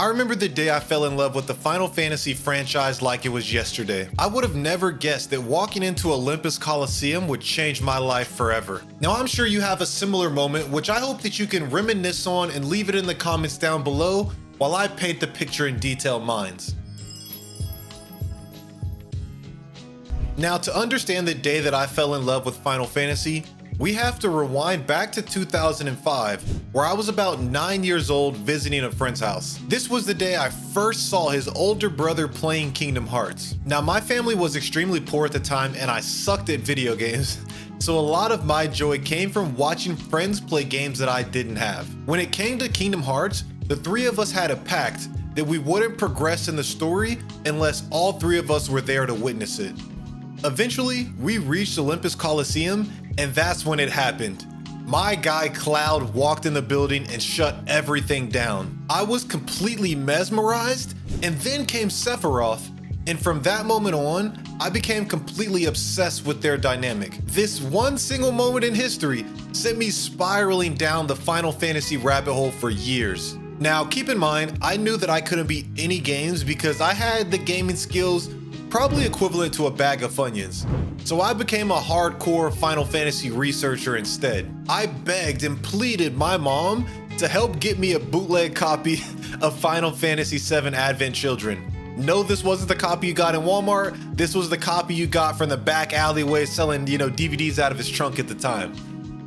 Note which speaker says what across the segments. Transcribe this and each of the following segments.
Speaker 1: I remember the day I fell in love with the Final Fantasy franchise like it was yesterday. I would have never guessed that walking into Olympus Coliseum would change my life forever. Now I'm sure you have a similar moment, which I hope that you can reminisce on and leave it in the comments down below while I paint the picture in detailed minds. Now, to understand the day that I fell in love with Final Fantasy, we have to rewind back to 2005, where I was about 9 years old visiting a friend's house. This was the day I first saw his older brother playing Kingdom Hearts. Now, my family was extremely poor at the time and I sucked at video games, so a lot of my joy came from watching friends play games that I didn't have. When it came to Kingdom Hearts, the three of us had a pact that we wouldn't progress in the story unless all three of us were there to witness it. Eventually, we reached Olympus Coliseum, and that's when it happened. My guy Cloud walked in the building and shut everything down. I was completely mesmerized, and then came Sephiroth, and from that moment on, I became completely obsessed with their dynamic. This one single moment in history sent me spiraling down the Final Fantasy rabbit hole for years. Now, keep in mind, I knew that I couldn't beat any games because I had the gaming skills probably equivalent to a bag of Funyuns. So I became a hardcore Final Fantasy researcher instead. I begged and pleaded my mom to help get me a bootleg copy of Final Fantasy VII Advent Children. No, this wasn't the copy you got in Walmart. This was the copy you got from the back alleyway selling, DVDs out of his trunk at the time.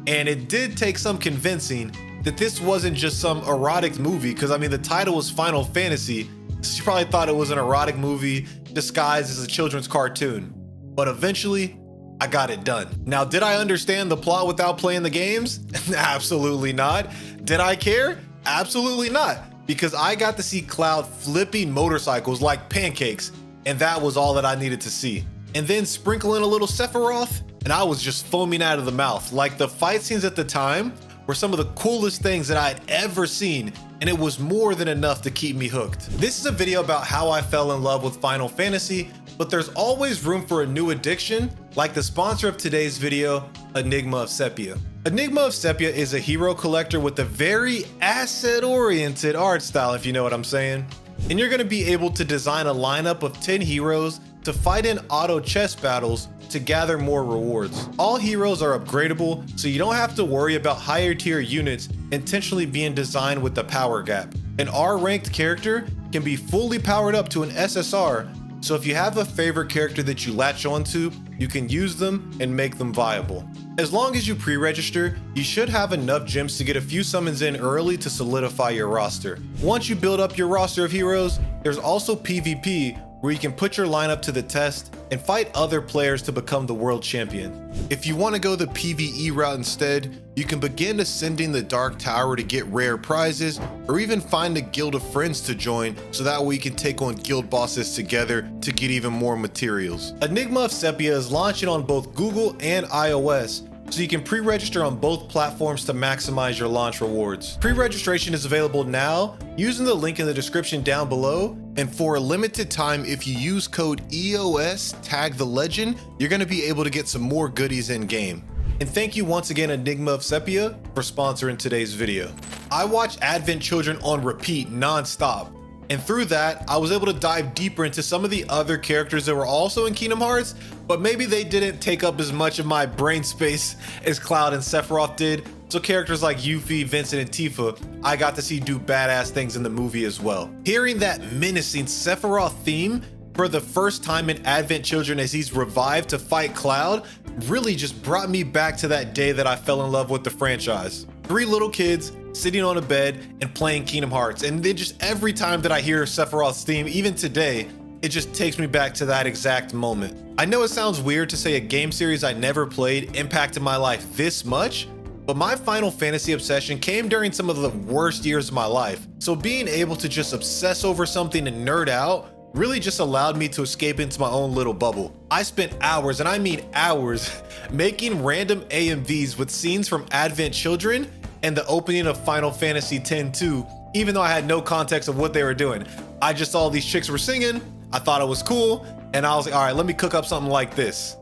Speaker 1: And it did take some convincing that this wasn't just some erotic movie, because I mean, the title was Final Fantasy. She probably thought it was an erotic movie disguised as a children's cartoon. But eventually, I got it done. Now, did I understand the plot without playing the games? Absolutely not. Did I care? Absolutely not. Because I got to see Cloud flipping motorcycles like pancakes, and that was all that I needed to see. And then sprinkle in a little Sephiroth, and I was just foaming out of the mouth. Like, the fight scenes at the time were some of the coolest things that I had ever seen, and it was more than enough to keep me hooked. This is a video about how I fell in love with Final Fantasy, but there's always room for a new addiction, like the sponsor of today's video, Enigma of Sepia. Enigma of Sepia is a hero collector with a very asset-oriented art style, if you know what I'm saying. And you're gonna be able to design a lineup of 10 heroes to fight in auto chess battles to gather more rewards. All heroes are upgradable, so you don't have to worry about higher tier units intentionally being designed with the power gap. An R-ranked character can be fully powered up to an SSR, so if you have a favorite character that you latch onto, you can use them and make them viable. As long as you pre-register, you should have enough gems to get a few summons in early to solidify your roster. Once you build up your roster of heroes, there's also PvP, where you can put your lineup to the test and fight other players to become the world champion. If you want to go the PvE route instead, you can begin ascending the Dark Tower to get rare prizes, or even find a guild of friends to join so that way you can take on guild bosses together to get even more materials. Enigma of Sepia is launching on both Google and iOS, so you can pre-register on both platforms to maximize your launch rewards. Pre-registration is available now using the link in the description down below, and for a limited time, if you use code EOStaglegend, you're going to be able to get some more goodies in game. And thank you once again, Enigma of Sepia, for sponsoring today's video. I watched Advent Children on repeat non-stop, and through that, I was able to dive deeper into some of the other characters that were also in Kingdom Hearts, but maybe they didn't take up as much of my brain space as Cloud and Sephiroth did. So characters like Yuffie, Vincent, and Tifa, I got to see do badass things in the movie as well. Hearing that menacing Sephiroth theme for the first time in Advent Children as he's revived to fight Cloud really just brought me back to that day that I fell in love with the franchise. 3 little kids sitting on a bed and playing Kingdom Hearts, and then just every time that I hear Sephiroth's theme, even today, it just takes me back to that exact moment. I know it sounds weird to say a game series I never played impacted my life this much, but my Final Fantasy obsession came during some of the worst years of my life. So being able to just obsess over something and nerd out really just allowed me to escape into my own little bubble. I spent hours, and I mean hours, making random AMVs with scenes from Advent Children and the opening of Final Fantasy X-2, even though I had no context of what they were doing. I just saw these chicks were singing, I thought it was cool, and I was like, all right, let me cook up something like this.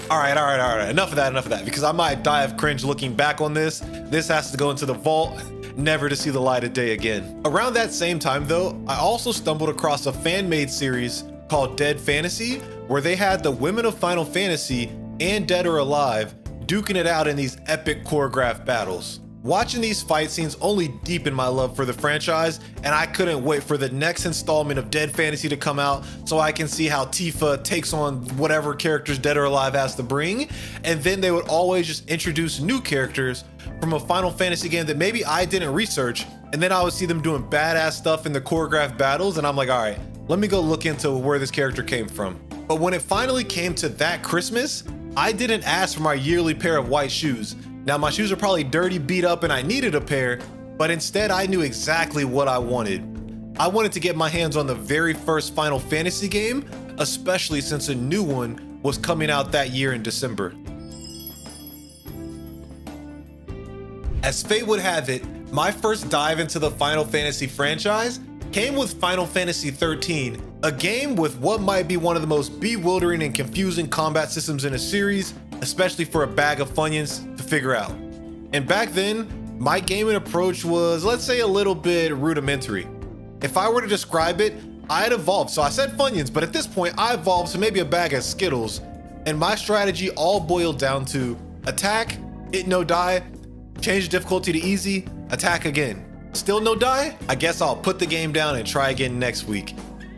Speaker 1: All right. Enough of that, because I might die of cringe looking back on this. This has to go into the vault, never to see the light of day again. Around that same time though, I also stumbled across a fan-made series called Dead Fantasy, where they had the women of Final Fantasy and Dead or Alive duking it out in these epic choreographed battles. Watching these fight scenes only deepened my love for the franchise, and I couldn't wait for the next installment of Dead Fantasy to come out so I can see how Tifa takes on whatever characters Dead or Alive has to bring. And then they would always just introduce new characters from a Final Fantasy game that maybe I didn't research, and then I would see them doing badass stuff in the choreographed battles, and I'm like, all right, let me go look into where this character came from. But when it finally came to that Christmas, I didn't ask for my yearly pair of white shoes. Now my shoes are probably dirty, beat up, and I needed a pair, but instead I knew exactly what I wanted. I wanted to get my hands on the very first Final Fantasy game, especially since a new one was coming out that year in December. As fate would have it, my first dive into the Final Fantasy franchise came with Final Fantasy XIII, a game with what might be one of the most bewildering and confusing combat systems in a series, especially for a bag of Funyuns to figure out. And back then, my gaming approach was, let's say, a little bit rudimentary. If I were to describe it, I had evolved. So I said Funyuns, but at this point I evolved to maybe a bag of Skittles. And my strategy all boiled down to attack, it no die, change difficulty to easy, attack again. Still no die? I guess I'll put the game down and try again next week.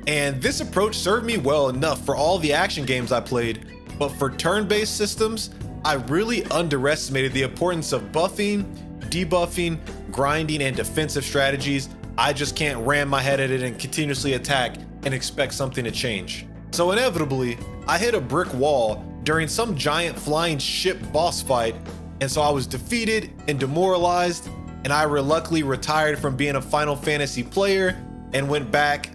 Speaker 1: And this approach served me well enough for all the action games I played, but for turn-based systems, I really underestimated the importance of buffing, debuffing, grinding, and defensive strategies. I just can't ram my head at it and continuously attack and expect something to change. So inevitably, I hit a brick wall during some giant flying ship boss fight, and so I was defeated and demoralized, and I reluctantly retired from being a Final Fantasy player and went back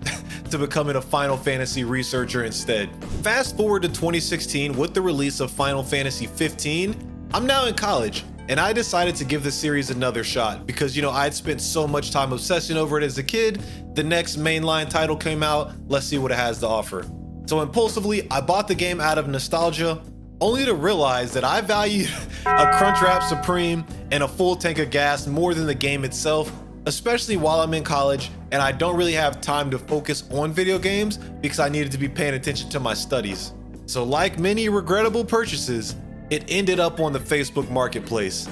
Speaker 1: to becoming a Final Fantasy researcher instead. Fast forward to 2016 with the release of Final Fantasy 15, I'm now in college, and I decided to give the series another shot because, I'd spent so much time obsessing over it as a kid. The next mainline title came out, let's see what it has to offer. So impulsively, I bought the game out of nostalgia, only to realize that I valued a Crunchwrap Supreme and a full tank of gas more than the game itself, especially while I'm in college and I don't really have time to focus on video games because I needed to be paying attention to my studies. So like many regrettable purchases, it ended up on the Facebook Marketplace.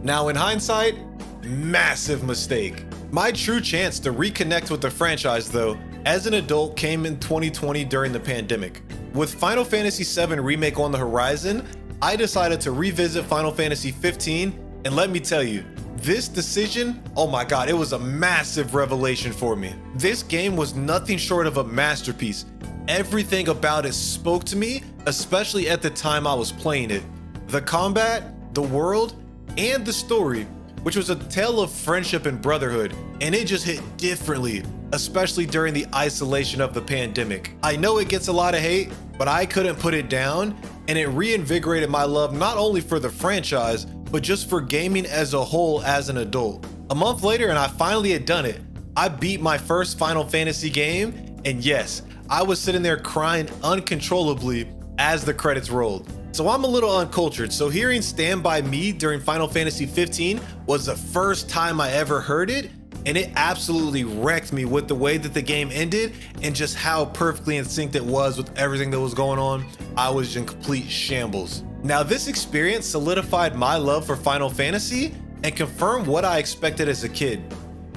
Speaker 1: Now in hindsight, massive mistake. My true chance to reconnect with the franchise though, as an adult, came in 2020 during the pandemic. With Final Fantasy VII Remake on the horizon, I decided to revisit Final Fantasy 15, and let me tell you, this decision, oh my god, it was a massive revelation for me. This game was nothing short of a masterpiece. Everything about it spoke to me, especially at the time I was playing it. The combat, the world, and the story, which was a tale of friendship and brotherhood, and it just hit differently, especially during the isolation of the pandemic. I know it gets a lot of hate, but I couldn't put it down, and it reinvigorated my love not only for the franchise, but just for gaming as a whole as an adult. A month later, and I finally had done it. I beat my first Final Fantasy game, and yes, I was sitting there crying uncontrollably as the credits rolled. So I'm a little uncultured, so hearing Stand By Me during Final Fantasy 15 was the first time I ever heard it, and it absolutely wrecked me with the way that the game ended and just how perfectly in sync it was with everything that was going on. I was in complete shambles. Now this experience solidified my love for Final Fantasy and confirmed what I expected as a kid.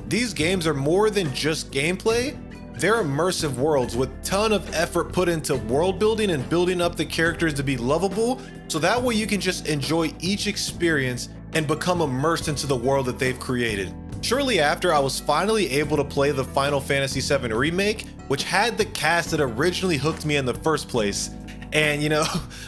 Speaker 1: These games are more than just gameplay. They're immersive worlds with a ton of effort put into world building and building up the characters to be lovable, so that way you can just enjoy each experience and become immersed into the world that they've created. Shortly after, I was finally able to play the Final Fantasy VII Remake, which had the cast that originally hooked me in the first place. And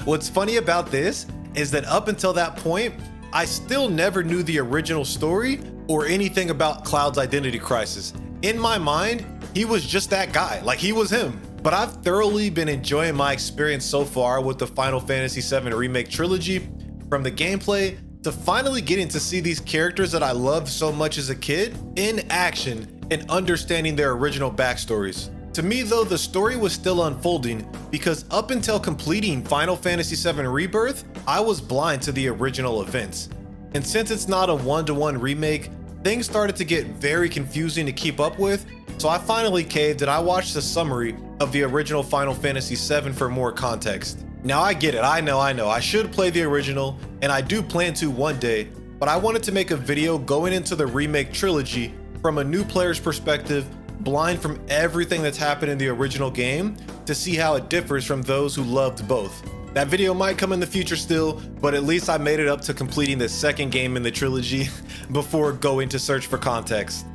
Speaker 1: what's funny about this is that up until that point, I still never knew the original story or anything about Cloud's identity crisis. In my mind, he was just that guy, like he was him. But I've thoroughly been enjoying my experience so far with the Final Fantasy VII Remake trilogy, from the gameplay to finally getting to see these characters that I loved so much as a kid in action and understanding their original backstories. To me though, the story was still unfolding because up until completing Final Fantasy VII Rebirth, I was blind to the original events. And since it's not a one-to-one remake, things started to get very confusing to keep up with, so I finally caved and I watched a summary of the original Final Fantasy VII for more context. Now I get it, I know, I should play the original, and I do plan to one day, but I wanted to make a video going into the remake trilogy from a new player's perspective, blind from everything that's happened in the original game, to see how it differs from those who loved both. That video might come in the future still, but at least I made it up to completing the second game in the trilogy before going to search for context.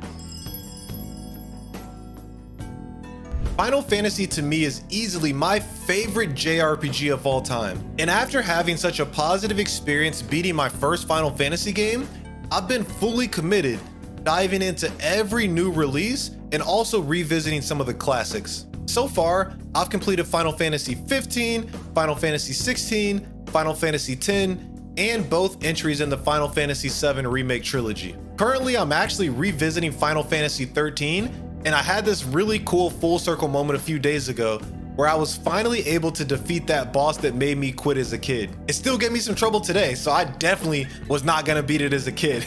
Speaker 1: Final Fantasy to me is easily my favorite JRPG of all time. And after having such a positive experience beating my first Final Fantasy game, I've been fully committed, diving into every new release and also revisiting some of the classics. So far, I've completed Final Fantasy 15, Final Fantasy 16, Final Fantasy 10, and both entries in the Final Fantasy VII Remake trilogy. Currently, I'm actually revisiting Final Fantasy 13, and I had this really cool full circle moment a few days ago where I was finally able to defeat that boss that made me quit as a kid. It still gave me some trouble today, so I definitely was not gonna beat it as a kid.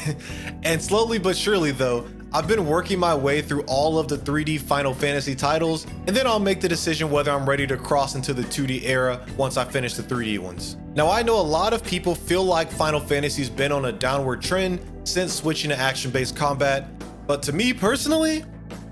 Speaker 1: And slowly but surely though, I've been working my way through all of the 3D Final Fantasy titles, and then I'll make the decision whether I'm ready to cross into the 2D era once I finish the 3D ones. Now I know a lot of people feel like Final Fantasy's been on a downward trend since switching to action-based combat, but to me personally,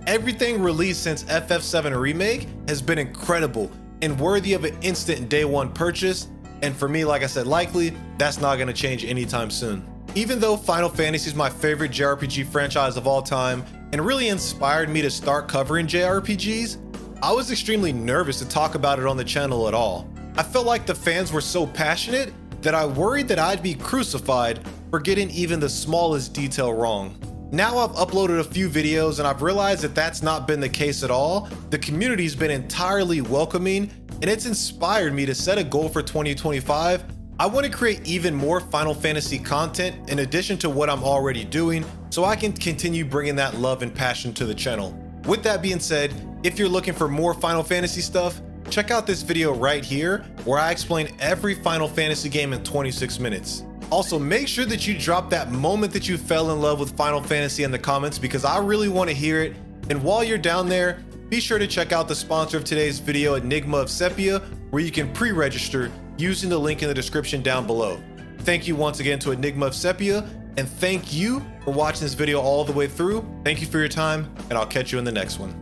Speaker 1: everything released since FF7 Remake has been incredible and worthy of an instant day one purchase, and for me, like I said, likely, that's not gonna change anytime soon. Even though Final Fantasy is my favorite JRPG franchise of all time and really inspired me to start covering JRPGs, I was extremely nervous to talk about it on the channel at all. I felt like the fans were so passionate that I worried that I'd be crucified for getting even the smallest detail wrong. Now I've uploaded a few videos and I've realized that that's not been the case at all. The community's been entirely welcoming and it's inspired me to set a goal for 2025. I want to create even more Final Fantasy content in addition to what I'm already doing so I can continue bringing that love and passion to the channel. With that being said, if you're looking for more Final Fantasy stuff, check out this video right here where I explain every Final Fantasy game in 26 minutes. Also, make sure that you drop that moment that you fell in love with Final Fantasy in the comments because I really want to hear it. And while you're down there, be sure to check out the sponsor of today's video, Enigma of Sepia, where you can pre-register using the link in the description down below. Thank you once again to Enigma of Sepia, and thank you for watching this video all the way through. Thank you for your time, and I'll catch you in the next one.